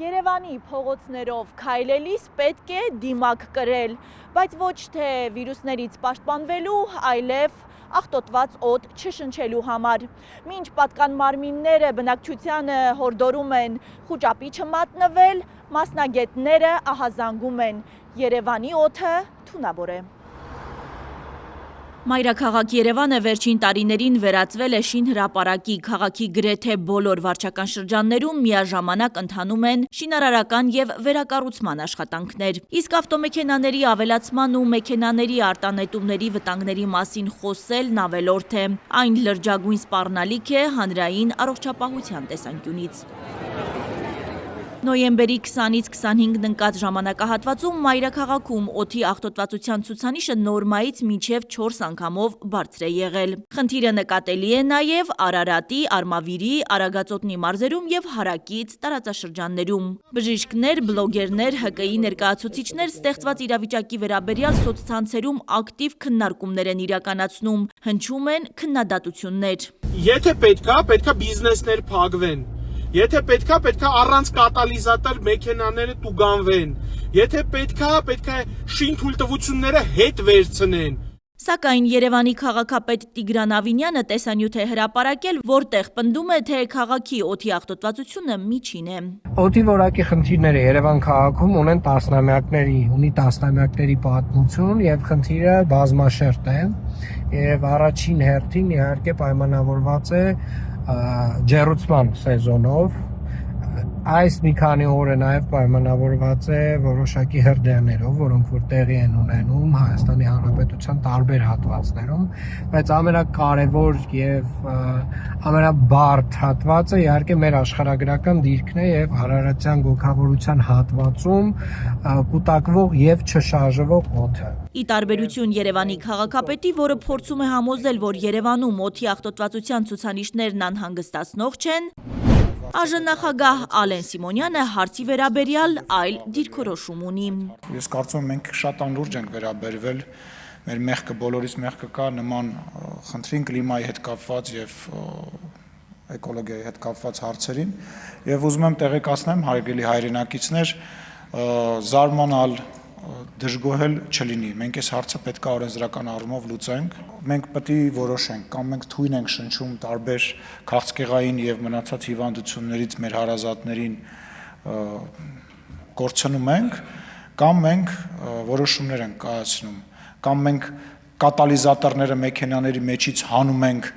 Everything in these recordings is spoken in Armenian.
Երևանի փողոցներով քայլելիս պետք է դիմակ կրել, բայց ոչ թե վիրուսներից պաշտպանվելու, այլև աղտոտված օդ չշնչելու համար։ Մինչ պատկան մարմինները բնակչությանը հորդորում են խուճապի չմատնվել, մասնագետները ահազանգում են Երևանի օդը թունավոր է։ Մայրաքաղաք Երևանը վերջին տարիներին վերածվել է շինհրապարակի, քաղաքի գրեթե բոլոր վարչական շրջաններում միաժամանակ ընթանում են շինարարական և վերակառուցման աշխատանքներ։ Իսկ ավտոմեքենաների ավելացման ու մեքենաների արտանետումների վտանգների մասին խոսելն ավելորդ է։ Այն լրջագույն սպառնալիք է հանրային առողջապահության տեսանկյունից։ Նոյեմբերի 20-ից 25-ն ընկած ժամանակահատվածում մայրաքաղաքում օդի աղտոտվածության ցուցանիշը նորմայից մինչև 4 անգամով բարձր է եղել։ Խնդիրը նկատելի է նաև Արարատի, Արմավիրի, Արագածոտնի մարզերում և հարակից տարածաշրջաններում։ Բժիշկներ, բլոգերներ, ՀԿ-ի ներկայացուցիչներ ստեղծված իրավիճակի վերաբերյալ սոցցանցերում ակտիվ քննարկումներ են իրականացնում, հնչում են քննադատություններ։ Եթե պետքա բիզնեսներ փակվեն։ Եթե պետքա առանց կատալիզատոր մեքենաները տուգանվեն, եթե պետքա շին թույլտվությունները հետ վերցնեն։ Սակայն Երևանի քաղաքապետ Տիգրան Ավինյանը տեսանյութ է հրապարակել, որտեղ պնդում է, թե քաղաքի օդի աղտոտվածությունը միջին է։ Օդի որակի խնդիրները Երևան քաղաքում ունի տասնամյակների պատմություն եւ խնդիրը բազմաշերտ է եւ առաջին հերթին իհարկե պայմանավորված է ջեռուցման սեզոնով, այս մի քանի օրը նաև պայմանավորված է որոշակի հրդեհներով, որոնք որ տեղի են ունենում Հայաստանի Հանրապետության տարբեր հատվածներում, բայց ամենակարևոր եւ ամենաբարդ հատվածը իհարկե մեր աշխարհագրական դիրքն է եւ հարարատյան գոգավորության հատվածում կուտակվող եւ չշարժվող օդը։ Ի տարբերություն Երևանի քաղաքապետի, որը փորձում է համոզել, որ Երևանում օդի աղտոտվածության ցուցանիշներն անհանգստացնող չեն, Արժանախագահ Ալեն Սիմոնյանը հարցի վերաբերյալ այլ դիրքորոշում ունի։ Ես կարծում եմ մենք շատ անլուրջ ենք վերաբերվել, մեր մեղքը բոլորից մեղքը կա նման խնդրին, կլիմայի հետ կապված եւ էկոլոգիայի հետ կապված հարցերին եւ ուզում եմ տեղեկացնեմ հարգելի հայրենակիցներ, զարմանալ դժգոհել չլինի։ Մենք այս հարցը պետք է օրենսդրական առումով լուծենք։ Մենք պետք է որոշենք, կամ մենք թույն ենք շնչում տարբեր քաղցկեղային եւ մնացած հիվանդություններից մեր հարազատներին կորցնում ենք, կամ մենք որոշումներ ենք կայացնում, կամ մենք կատալիզատորները մեքենաների մեջից հանում ենք,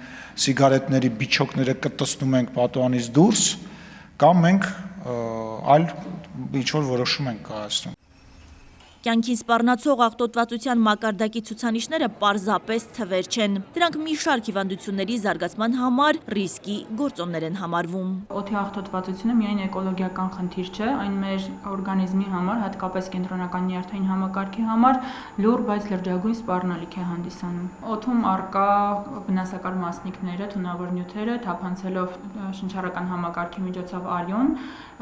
սիգարետների բիչոկները կտցնում ենք պատուհանից դուրս, կամ մենք այլ ինչ-որ որոշում ենք կայացնում։ Կյանքին սպառնացող աղտոտվածության մակարդակի ցուցանիշները պարզապես թվեր չեն։ Դրանք մի շարք հիվանդությունների զարգացման համար ռիսկի գործոններ են համարվում։ Օդի աղտոտվածությունը միայն էկոլոգիական խնդիր չէ, այն մեր օրգանիզմի համար, հատկապես կենտրոնական նյարդային համակարգի համար լուռ, բայց լրջագույն սպառնալիք է հանդիսանում։ Օդում առկա վնասակար մասնիկները, թունավոր նյութերը թափանցելով շնչառական համակարգի միջոցով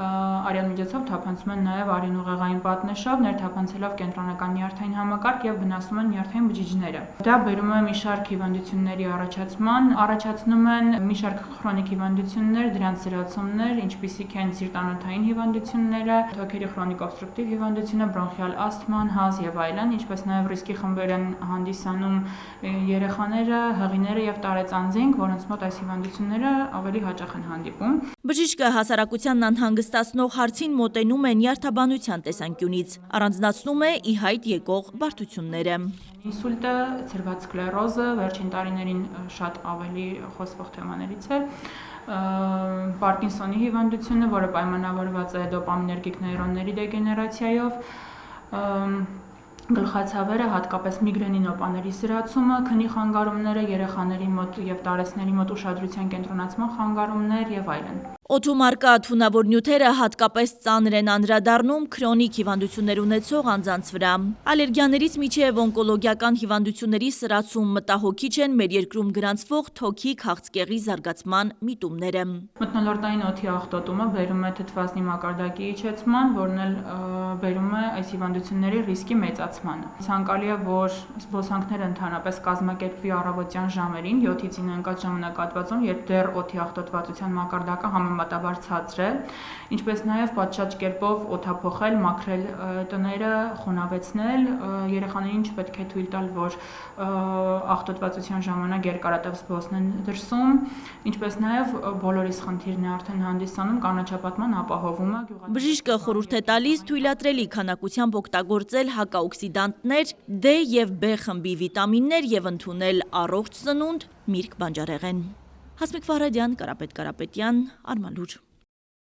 արյան միջոցով թափանցում են նաև արյունուղեղային պատնեշով, ներթափանցելով կենտրոնական նյարդային համակարգ եւ վնասում են նյարդային բջիջները։ Դա բերում է մի շարք հիվանդությունների առաջացնում են մի շարք քրոնիկ հիվանդություններ, դրանց զրացումներ, ինչպիսիք են սիրտանոթային հիվանդությունները, թոքերի քրոնիկ օբստրուկտիվ հիվանդությունը, բրոնխիալ ասթման, հազ եւ այլն, ինչպես նաև ռիսկի խմբեր են հանդիսանում երեխաները, հղիները եւ տարեցանձինք, որոնց մոտ այս հիվանդությունները ավելի հաճախ են հանդիպում։ Բժիշկը հասարակությանն անհանգստացնող հարցին մոտենում է նյարդաբանության տեսանկյունից, առանձնացնում է ի հայտ եկող բարդությունները։ Ինսուլտը, ցրված սկլերոզը վերջին տարիներին շատ ավելի խոսվող թեմաներից է, Պարկինսոնի հիվանդությունը, որը պայմանավորված է դոպամիներգիկ նեյրոնների դեգեներացիայով, գլխացավերը, հատկապես միգրենի նոպաների զրացումը, քնի խանգարումները, երեխաների մոտ եւ տարեցների մոտ ուշադրության կենտրոնացման խանգարումներ եւ այլն։ Օդում առկա թունավոր նյութերը հատկապես ծանր են անդրադառնում քրոնիկ հիվանդություններ ունեցող անձանց վրա։ Ալերգիաներից մինչև օնկոլոգիական հիվանդությունների սրացում մտահոգիչ են մեր երկրում գրանցվող թոքի քաղցկեղի զարգացման միտումները։ Մթնոլորտային օդի աղտոտումը բերում է թթվասնի մակարդակի իջեցման, որն էլ բերում է այս հիվանդությունների ռիսկի մեծացմանը։ Ցանկալի է, որ զբոսանքները ընդհանրապես կազմակերպվի առավոտյան ժամերին 7-ից 9 ընկած ժամանակահատվածում, երբ դեռ օդի աղտոտվածության մակարդակը համեմատաբար համեմատաբար ցածր է, ինչպես նաև պատշաճ կերպով օդափոխել, մաքրել տները, խոնավեցնել, երեխաներին չպետք է թույլ տալ, որ աղտոտվածության ժամանակ երկարատև զբոսնեն դրսում, ինչպես նաև բոլորիս խնդիրն է արդեն հանդիսանում կանաչապատման ապահովումը։ Բժիշկը խորհուրդ է տալիս թույլատրելի քանակությամբ օգտագործել հակաօքսիդանտներ, D և B խմբի վիտամիններ և ընդունել առողջ սնունդ, միրգ բանջարեղեն։ Հասմիկ Ֆարադյան, Կարապետ Կարապետյան, Արմալուր։